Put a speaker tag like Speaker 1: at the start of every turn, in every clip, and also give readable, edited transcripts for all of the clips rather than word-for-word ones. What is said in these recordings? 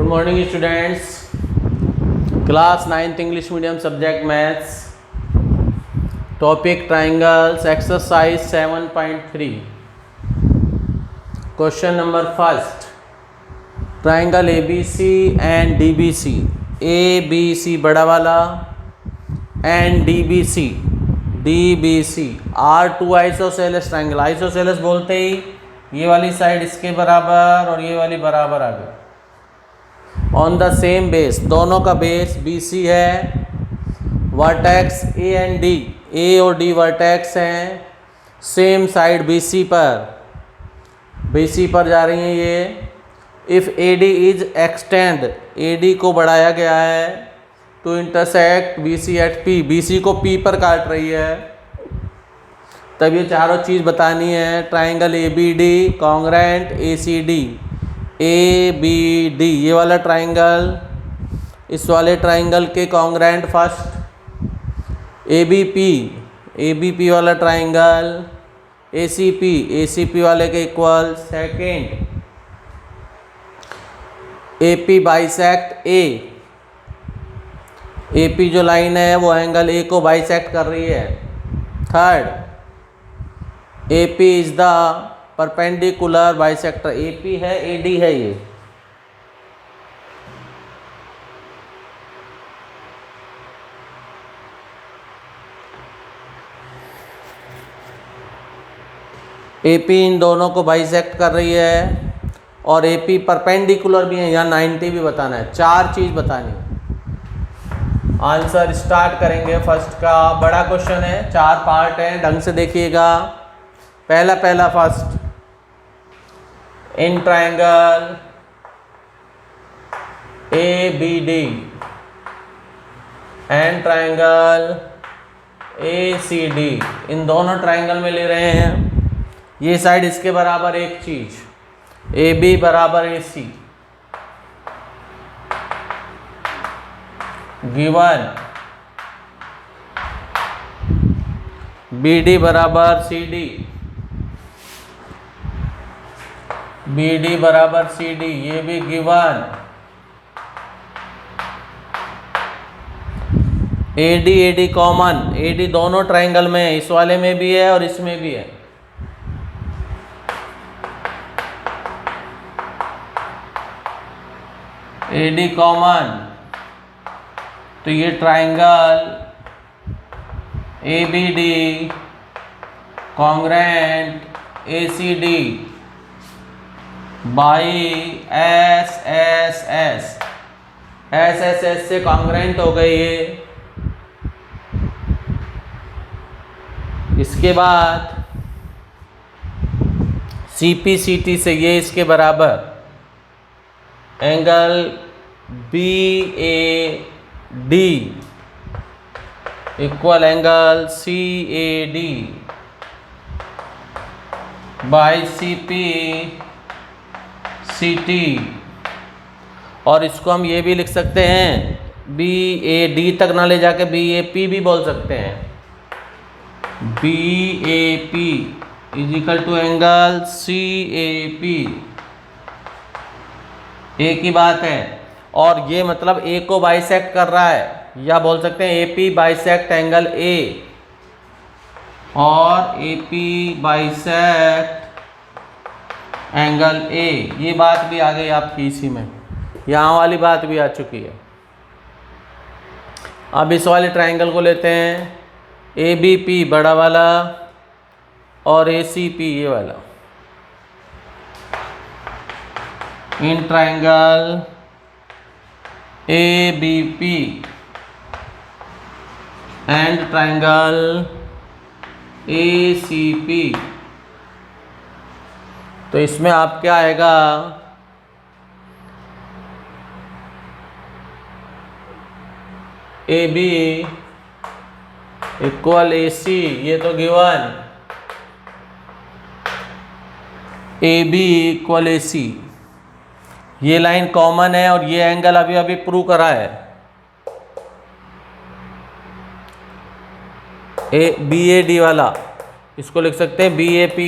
Speaker 1: Morning students, class 9th English medium subject maths, topic triangles, exercise 7.3। Question number first, triangle ABC and DBC। ABC बड़ा वाला and DBC are two isosceles triangle. Isosceles बोलते ही ये वाली side इसके बराबर और ये वाली बराबर आ गई। ऑन द सेम बेस, दोनों का बेस BC है। Vertex A and D, A और D वर्टेक्स हैं। सेम साइड BC पर जा रही हैं ये। If AD is extend, AD को बढ़ाया गया है to intersect BC at P, BC को P पर काट रही है, तब ये चारों चीज़ बतानी है। Triangle ABD congruent ACD, ABD ये वाला ट्राइंगल, इस वाले ट्राइंगल के कॉन्ग्रेंट फर्स्ट, ABP वाला ट्राइंगल, ACP वाले के equal second, AP bisect A, AP जो लाइन है वो एंगल A को बाइसेक्ट कर रही है। Third, AP is the perpendicular bisector, AP है AD है ये। AP इन दोनों को बाइसेक्ट कर रही है और AP परपेंडिकुलर भी है, यहाँ 90 भी बताना है। चार चीज़ बतानी है। आंसर स्टार्ट करेंगे। फर्स्ट का बड़ा क्वेश्चन है, चार पार्ट हैं, ढंग से देखिएगा। पहला first, in triangle ABD and triangle ACD, इन दोनों ट्राइंगल में ले रहे हैं। ये साइड इसके बराबर एक चीज, AB बराबर AC, गिवन BD बराबर CD, BD बराबर CD, ये भी गिवन। AD कॉमन, AD दोनों ट्राइंगल में है, इस वाले में भी है और इसमें भी है। AD कॉमन, तो ये triangle ABD congruent ACD by SSS से कॉन्ग्रेंट हो गई ये। इसके बाद CPCT से ये इसके बराबर, angle BAD equal angle CAD by CPCT, और इसको हम ये भी लिख सकते हैं, BAD तक ना ले जाके BAP भी बोल सकते हैं। BAP is equal to angle CAP, एक ही बात है। और ये मतलब A को बाइसेक्ट कर रहा है, या बोल सकते हैं AP बाइसेक्ट एंगल A और AP बाइसेक्ट एंगल A। ये बात भी आ गई आपकी इसी में, यहाँ वाली बात भी आ चुकी है। अब इस वाले ट्राइंगल को लेते हैं, ABP बड़ा वाला और ACP ये वाला। In triangle ABP and triangle ACP, तो इसमें आप क्या आएगा, AB इक्वल AC, ये तो गिवन, AB इक्वल AC, ये लाइन कॉमन है और ये एंगल अभी अभी प्रूव करा है। BAD वाला, इसको लिख सकते हैं BAP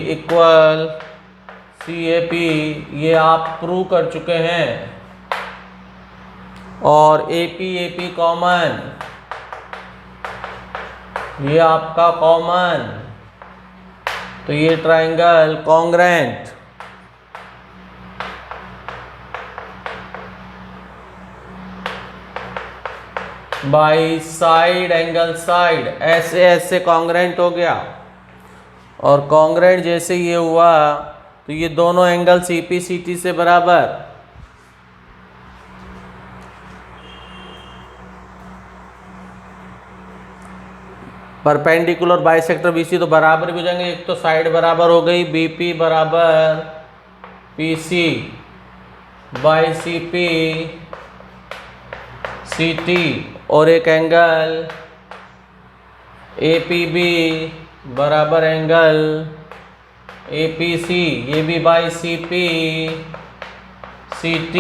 Speaker 1: इक्वल CAP ये आप प्रूव कर चुके हैं, और AP कॉमन, ये आपका कॉमन, तो ये triangle congruent. By side angle side, ऐसे ऐसे कॉन्ग्रेंट हो गया। और कॉन्ग्रेंट जैसे ये हुआ तो ये दोनों एंगल CPCT से बराबर। परपेंडिकुलर बाइसेक्टर BC तो बराबर भी हो जाएंगे, एक तो साइड बराबर हो गई, BP बराबर PC बाई CP CT, और एक एंगल APB बराबर एंगल APC, ये भी बाई CP CT,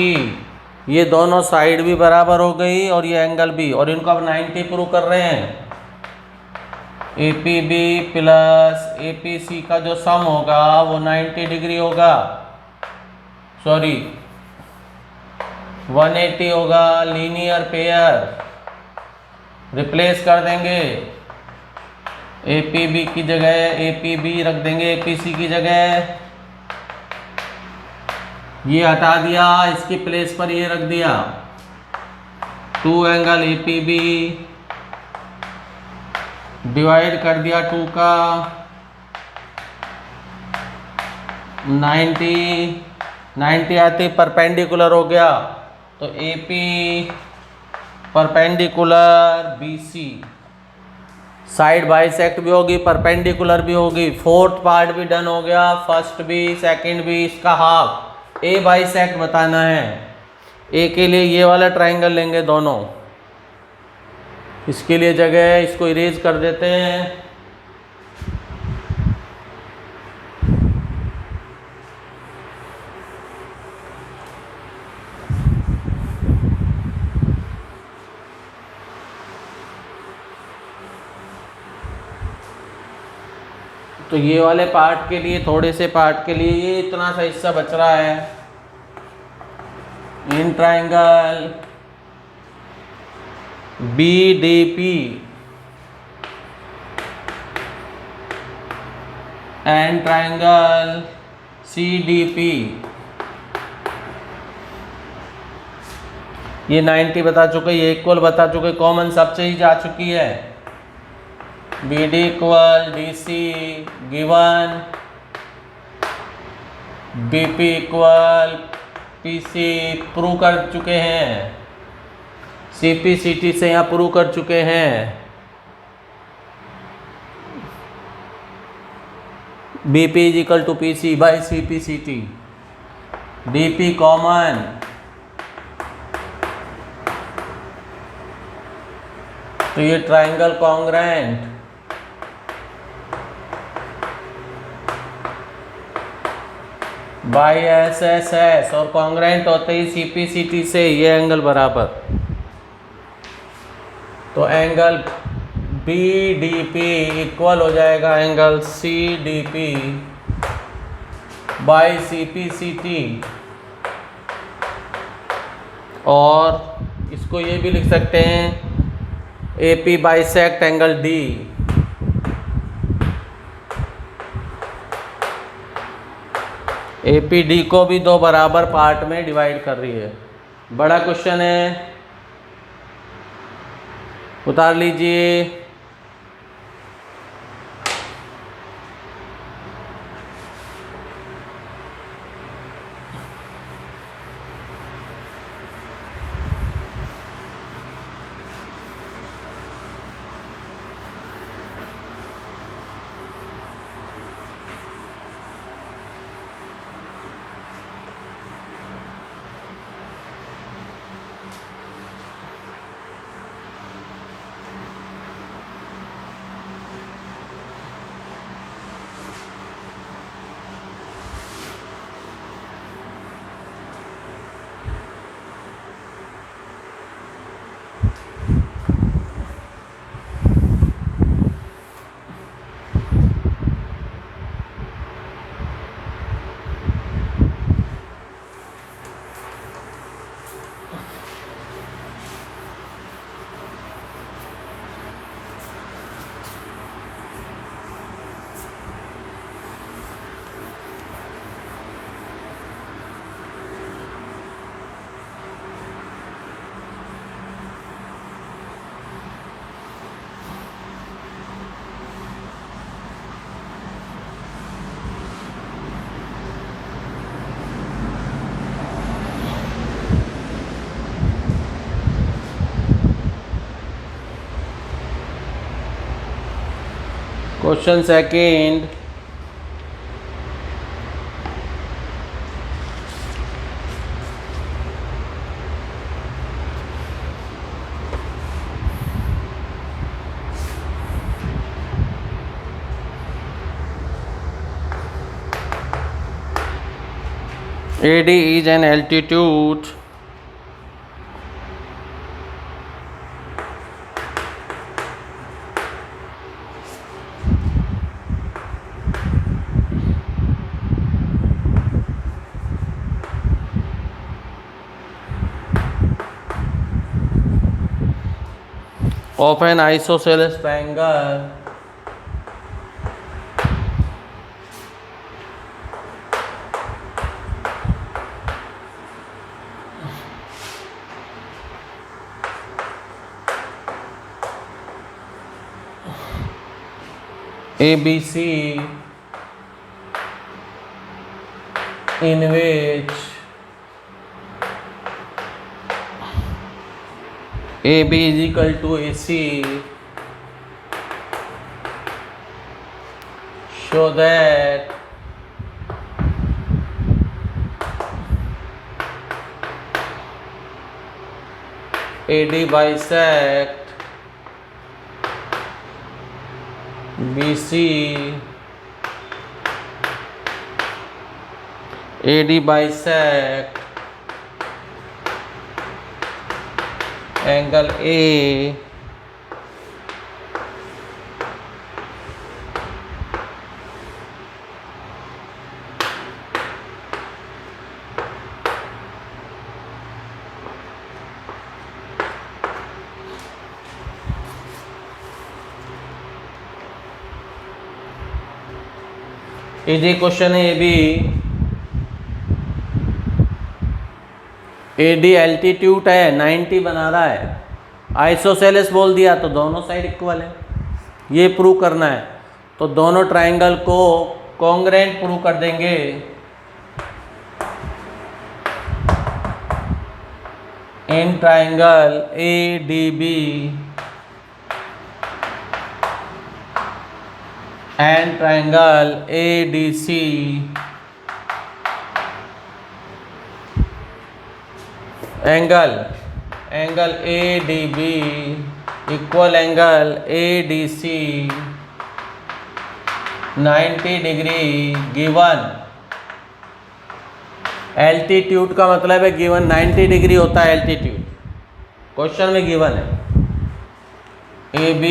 Speaker 1: ये दोनों साइड भी बराबर हो गई और ये एंगल भी, और इनको अब 90 प्रूव कर रहे हैं। APB प्लस APC का जो सम होगा वो 90 डिग्री होगा, सॉरी 180 होगा। लीनियर पेयर रिप्लेस कर देंगे, APB की जगह APB रख देंगे APC की जगह, ये हटा दिया, इसकी प्लेस पर ये रख दिया। 2 एंगल APB डिवाइड कर दिया 2 का 90 आते परपेंडिकुलर हो गया, तो AP perpendicular BC, side bisect भी होगी, परपेंडिकुलर भी होगी, फोर्थ पार्ट भी डन हो गया, फर्स्ट भी सेकंड भी, इसका हाफ। A बाइसेक्ट बताना है, A के लिए ये वाला ट्राइंगल लेंगे दोनों, इसके लिए जगह इसको इरेज कर देते हैं। तो ये वाले पार्ट के लिए, थोड़े से पार्ट के लिए ये इतना सा हिस्सा बच रहा है। In triangle BDP and triangle CDP, ये 90 बता चुके, ये इक्वल बता चुके, कॉमन सबसे ही जा चुकी है। BD equal DC given, BP equal PC prove कर चुके हैं, CPCT से यहाँ प्रूव कर चुके हैं। BP is equal to PC by CPCT, DP common, तो ये ट्राइंगल कॉन्ग्रेंट, बाई SSS, और कॉन्ग्रेंट होते ही CPCT से ये एंगल बराबर, तो एंगल BDP इक्वल हो जाएगा एंगल CDP बाई CPCT। और इसको ये भी लिख सकते हैं AP bisect angle D, APD को भी 2 बराबर पार्ट में डिवाइड कर रही है। बड़ा क्वेश्चन है, उतार लीजिए। Question second, AD is an altitude of an isosceles triangle ABC in which AB is equal to AC, show that AD bisect BC, AD bisect angle A easy question है ये भी। एडी एल्टीट्यूड है 90 बना रहा है, isosceles बोल दिया तो दोनों साइड इक्वल है, ये प्रूव करना है। तो दोनों ट्राइंगल को कॉन्ग्रेंट प्रूव कर देंगे। In triangle ADB and triangle ADC angle ADB equal angle ADC 90 degree given. Altitude का मतलब है गिवन 90 डिग्री होता है एल्टीट्यूड, क्वेश्चन में गिवन है। AB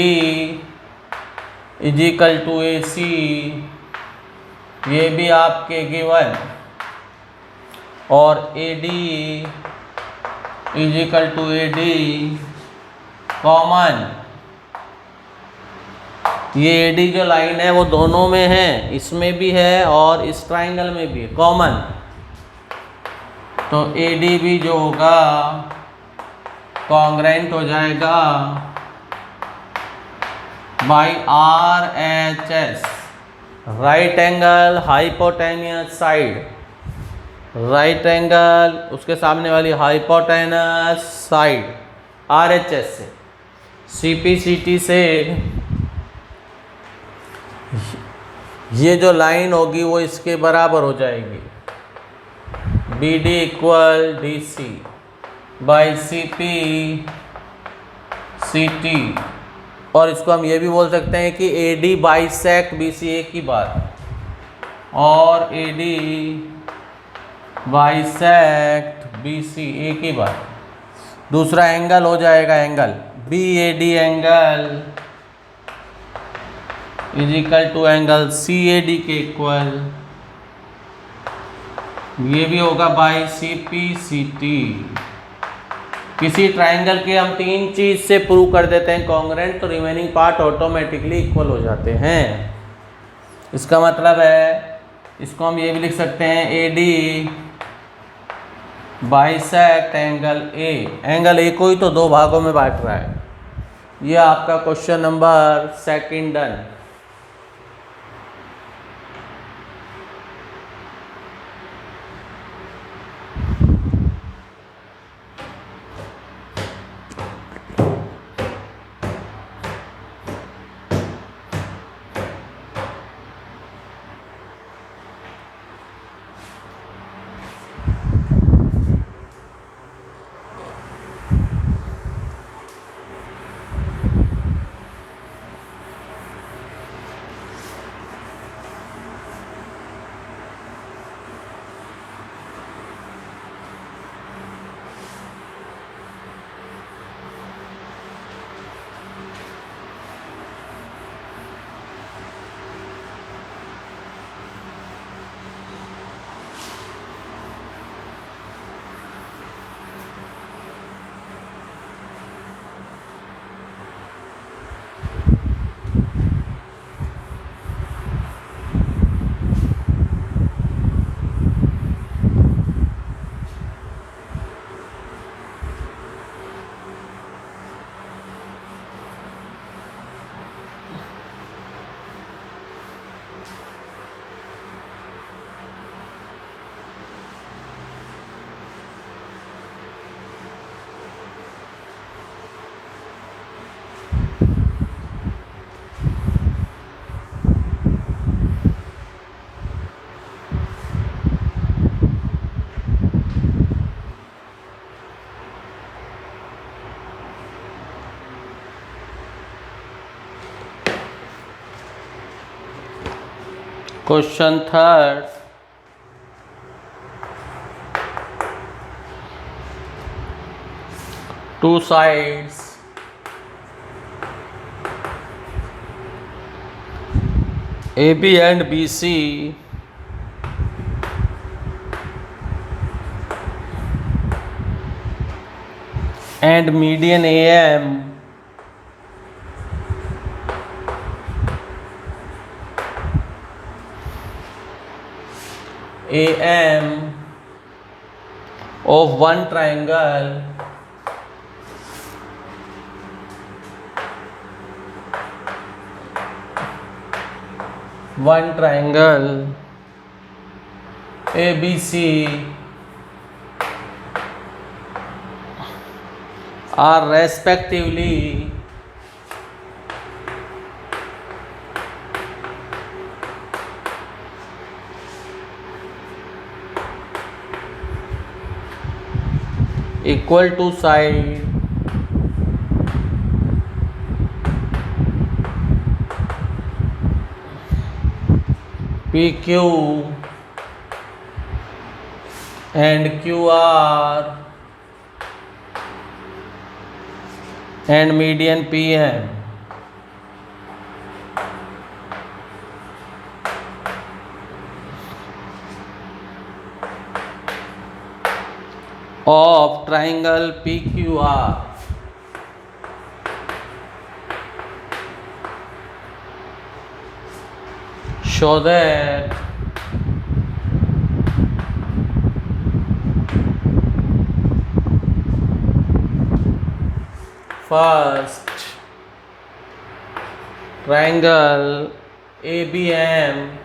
Speaker 1: is equal to AC, ये भी आपके गिवन, और AD is equal to AD common. ये AD जो लाइन है वो दोनों में है, इसमें भी है और इस ट्राइंगल में भी है, कॉमन। तो AD भी जो होगा कॉन्ग्रेंट हो जाएगा by RHS, right angle hypotenuse side, right angle उसके सामने वाली हाइपोटेन्यूस साइड RHS से, CPCT से ये जो लाइन होगी वो इसके बराबर हो जाएगी। BD equal DC by CPCT, और इसको हम ये भी बोल सकते हैं कि AD बाइसेक्ट BC, एक ही बात, और AD बाइसेक्ट BC एक ही बात। दूसरा एंगल हो जाएगा angle BAD angle is equal to angle CAD के इक्वल, ये भी होगा बाई CPCT। किसी ट्राइंगल के हम तीन चीज से प्रूव कर देते हैं कॉन्ग्रेंट, तो रिमेनिंग पार्ट ऑटोमेटिकली इक्वल हो जाते हैं। इसका मतलब है इसको हम ये भी लिख सकते हैं AD bisect angle A, angle A को ही तो दो भागों में बांट रहा है। ये आपका question number second done. Question third, two sides AB and BC and median AM of one triangle ABC are respectively equal to side PQ and QR and median PM of triangle PQR show that first triangle ABM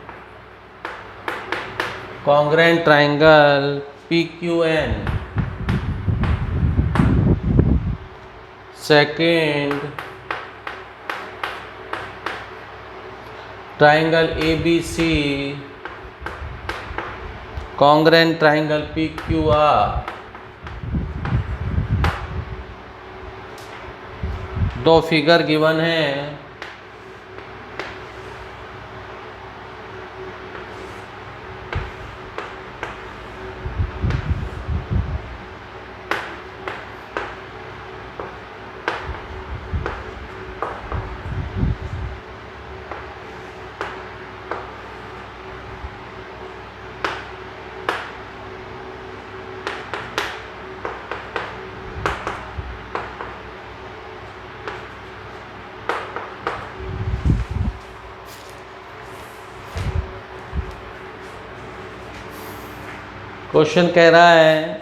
Speaker 1: congruent triangle PQN, second triangle ABC congruent triangle PQR, दो figure given है, question कह रहा है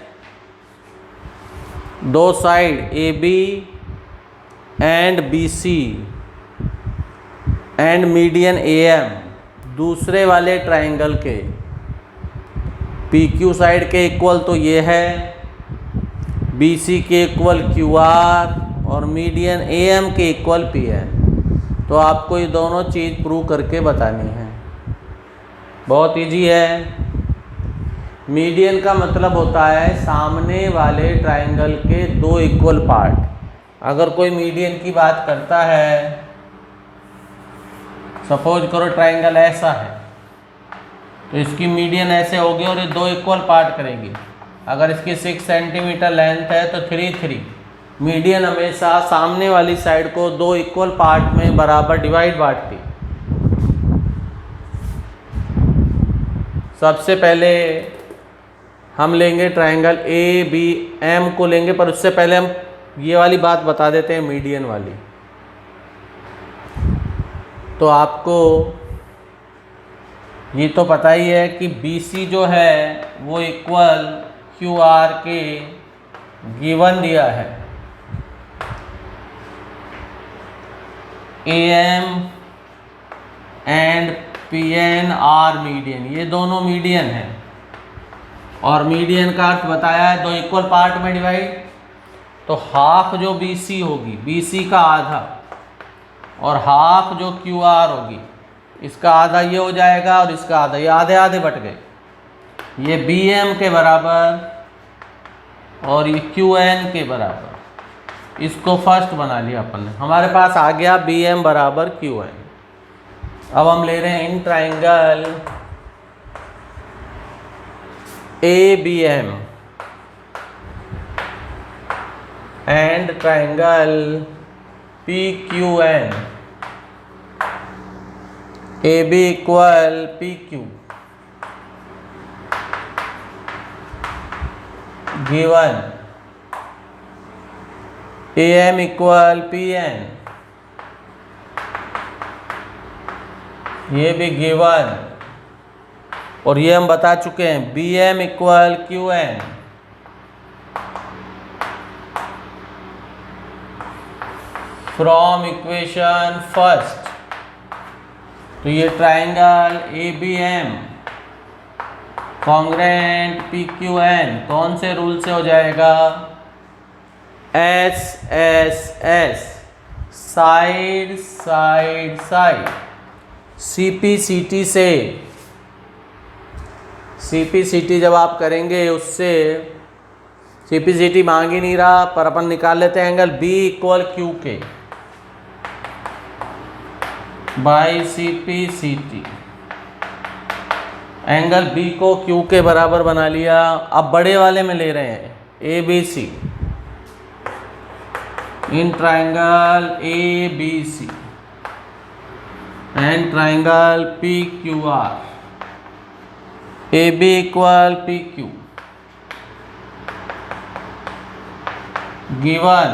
Speaker 1: दो side AB and BC and median AM दूसरे वाले triangle के PQ side के इक्वल तो ये है, BC के इक्वल QR और मीडियन AM के इक्वल PN। तो आपको ये दोनों चीज़ प्रूव करके बतानी है। बहुत इजी है। मीडियन का मतलब होता है सामने वाले ट्राइंगल के दो इक्वल पार्ट। अगर कोई मीडियन की बात करता है, सपोज करो ट्राइंगल ऐसा है तो इसकी मीडियन ऐसे होगी और ये दो इक्वल पार्ट करेगी। अगर इसकी 6 सेंटीमीटर लेंथ है तो 3 3 मीडियन हमेशा सामने वाली साइड को दो इक्वल पार्ट में बराबर डिवाइड बांटती। सबसे पहले हम लेंगे ट्राइंगल ABM को लेंगे, पर उससे पहले हम ये वाली बात बता देते हैं मीडियन वाली। तो आपको ये तो पता ही है कि BC जो है वो इक्वल QR के गिवन दिया है, AM and PN are median, ये दोनों मीडियन हैं। और मीडियन का अर्थ बताया है दो इक्वल पार्ट में डिवाइड। तो हाफ जो BC होगी, BC का आधा, और हाफ जो QR होगी, इसका आधा ये हो जाएगा और इसका आधा, ये आधे आधे बट गए। ये BM के बराबर और ये QN के बराबर। इसको फर्स्ट बना लिया अपन ने, हमारे पास आ गया BM बराबर QN। अब हम ले रहे हैं in triangle ABM and triangle PQN, AB equal PQ, given AM equal PN, ये भी गिवन, और ये हम बता चुके हैं BM equal QN। From equation first, तो ये ट्राइंगल ABM कॉन्ग्रेंट PQN कौन से रूल से हो जाएगा? SSS, side side side, CPCT से। CPCT जब आप करेंगे उससे, CPCT मांग ही नहीं रहा पर अपन निकाल लेते हैं एंगल B इक्वल Q के बाई CPCT। एंगल B को Q के बराबर बना लिया। अब बड़े वाले में ले रहे हैं ABC, in triangle ABC and triangle PQR, AB equal PQ, given,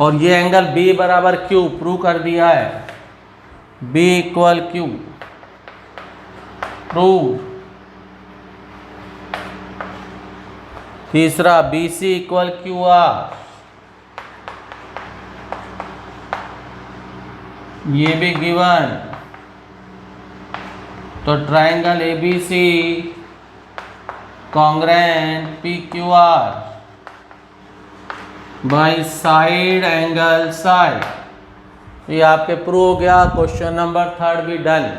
Speaker 1: और ये एंगल B बराबर Q प्रूव कर दिया है, B इक्वल Q प्रूव। तीसरा BC इक्वल QR, ये भी गिवन। तो triangle ABC congruent PQR by side angle side. ये आपके प्रूव हो गया। क्वेश्चन नंबर 3 भी डन।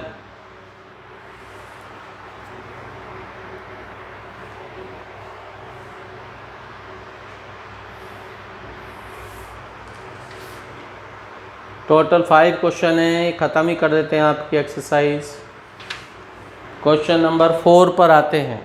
Speaker 1: टोटल 5 क्वेश्चन है, ख़त्म ही कर देते हैं आपकी एक्सरसाइज। क्वेश्चन नंबर 4 पर आते हैं।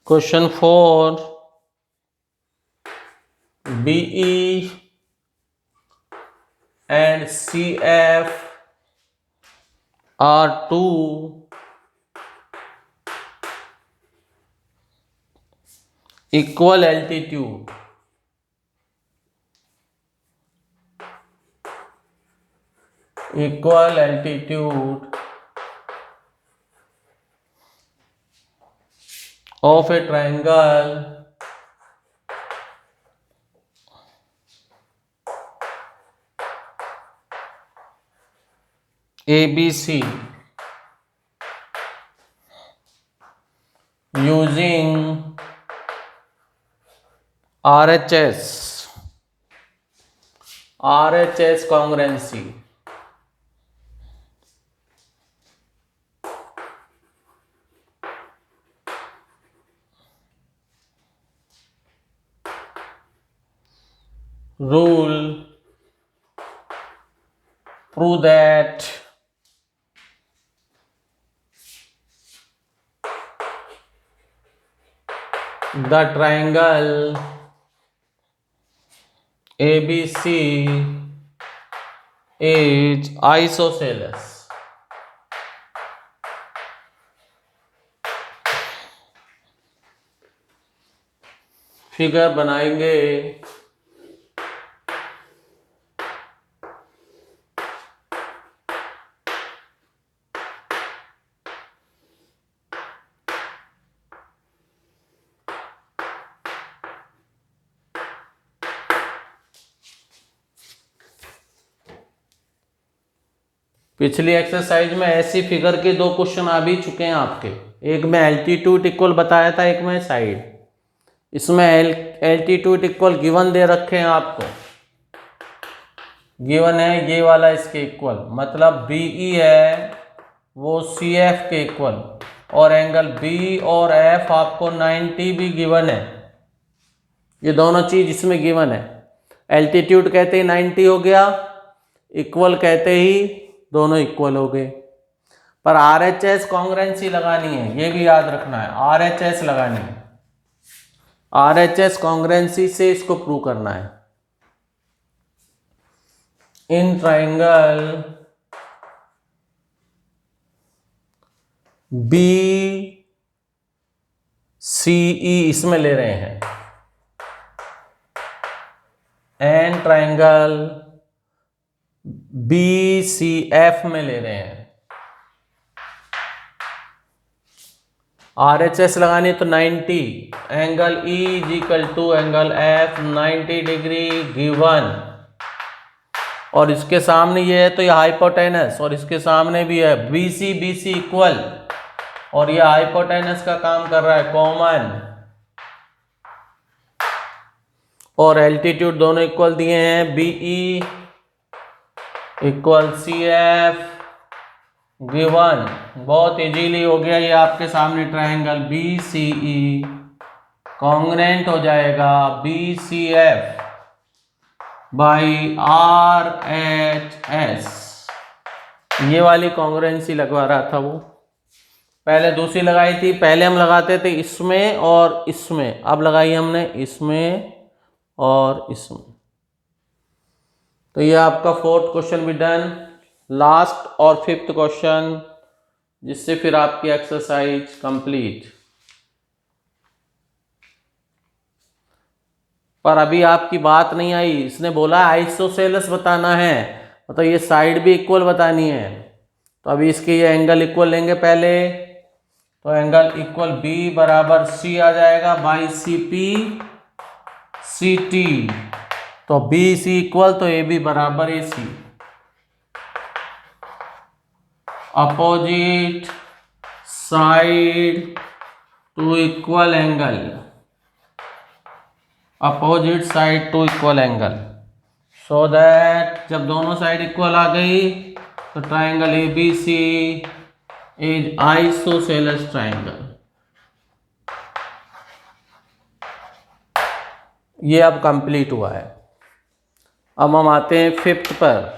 Speaker 1: Question 4, BE and CF are two equal altitude. Equal altitude of a triangle ABC using RHS RHS congruency. Rule, prove that the triangle ABC is isosceles. Figure बनाएंगे। पिछली एक्सरसाइज में ऐसी figure के दो question आ भी चुके हैं आपके। एक में एल्टीट्यूड इक्वल बताया था, एक में साइड। इसमें एल्टीट्यूड इक्वल गिवन दे रखे हैं आपको। गिवन है ये वाला इसके इक्वल, मतलब BE है वो CF के इक्वल, और एंगल B और F आपको 90 भी गिवन है। ये दोनों चीज इसमें गिवन है। एल्टीट्यूड कहते ही 90 हो गया, इक्वल कहते ही दोनों इक्वल हो गए। पर RHS कॉन्ग्रुएंसी लगानी है, ये भी याद रखना है। RHS लगानी है, RHS कॉन्ग्रुएंसी से इसको प्रूव करना है। इन ट्राइंगल BCE इसमें ले रहे हैं, एंड ट्राइंगल BCF में ले रहे हैं। RHS लगानी तो 90, angle E is equal to angle F 90 degree given, और इसके सामने ये है तो ये हाइपोटेनस, और इसके सामने भी है BC इक्वल, और ये हाइपोटेनस का काम कर रहा है कॉमन, और एल्टीट्यूड दोनों इक्वल दिए हैं। BE equal CF given. बहुत इजीली हो गया ये आपके सामने। ट्राइंगल BCE कॉन्ग्रुएंट हो जाएगा BCF बाई RHS। ये वाली कॉन्ग्रुएंसी लगवा रहा था वो, पहले दूसरी लगाई थी। पहले हम लगाते थे इसमें और इसमें, अब लगाई हमने इसमें और इसमें। तो ये आपका 4th क्वेश्चन भी डन। लास्ट और 5th क्वेश्चन, जिससे फिर आपकी एक्सरसाइज कंप्लीट। पर अभी आपकी बात नहीं आई। इसने बोला आइसोसेलेस बताना है, मतलब ये साइड भी इक्वल बतानी है। तो अभी इसके ये एंगल इक्वल लेंगे पहले। तो एंगल इक्वल B बराबर C आ जाएगा बाई CP CT। तो BC इक्वल तो AB बराबर AC। Opposite side to equal angle, opposite side to equal angle, so that जब दोनों साइड इक्वल आ गई तो triangle ABC is isosceles triangle. ये अब कंप्लीट हुआ है। अब हम आते हैं 5th पर।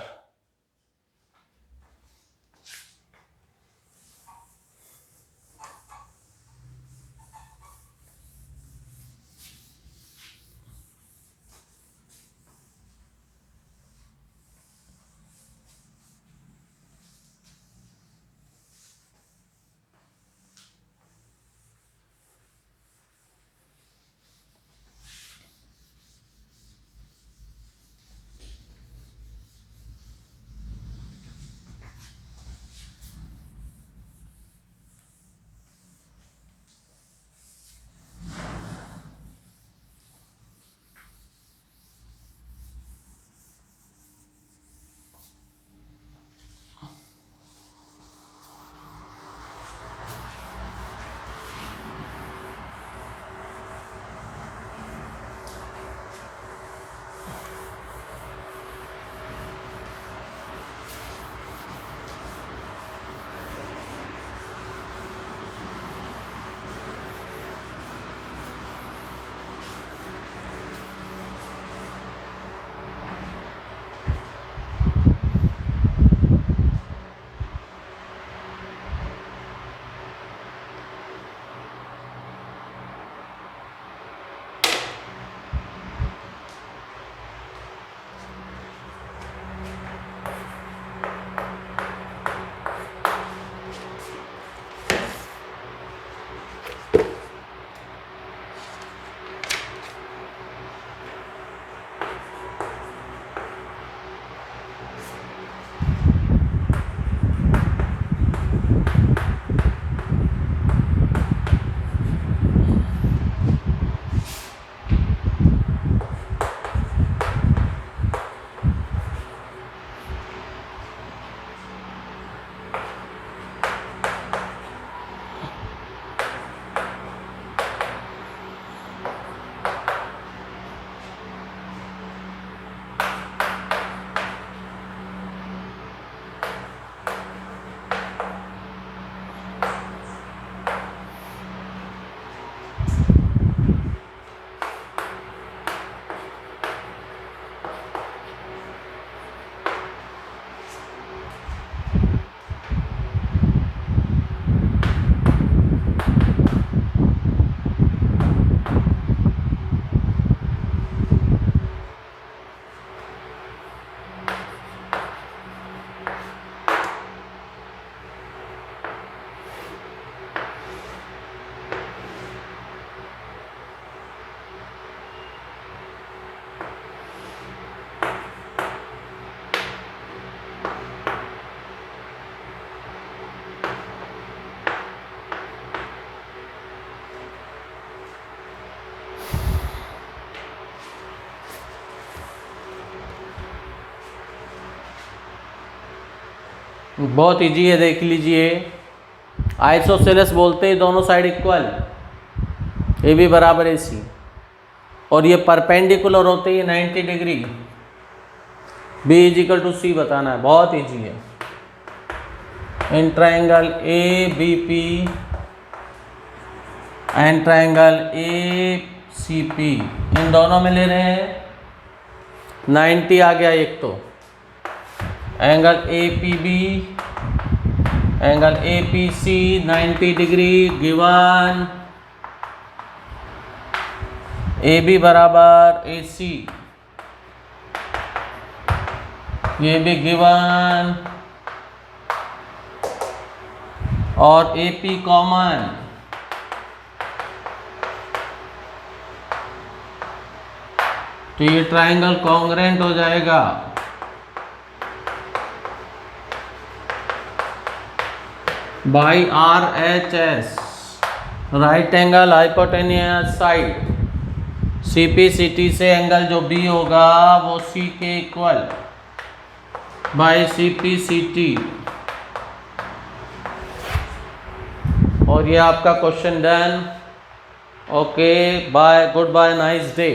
Speaker 1: बहुत इजी है, देख लीजिए। आइसोसेलेस बोलते हैं दोनों साइड इक्वल, ए बी बराबर ए सी, और ये परपेंडिकुलर होते हैं 90 degree. B is equal to C बताना है, बहुत इजी है। In triangle A B P and triangle A C P, इन दोनों में ले रहे हैं 90 आ गया एक तो। Angle A P B, angle A P C 90 degree given, A B बराबर ए सी, ये भी गिवन, और ए पी कॉमन, तो ये ट्राइंगल कॉन्ग्रेंट हो जाएगा। By R H S, right angle hypotenuse side, C P C T से angle जो बी होगा वो सी के equal by C P C T. और ये आपका question done. Okay bye, good bye, nice day.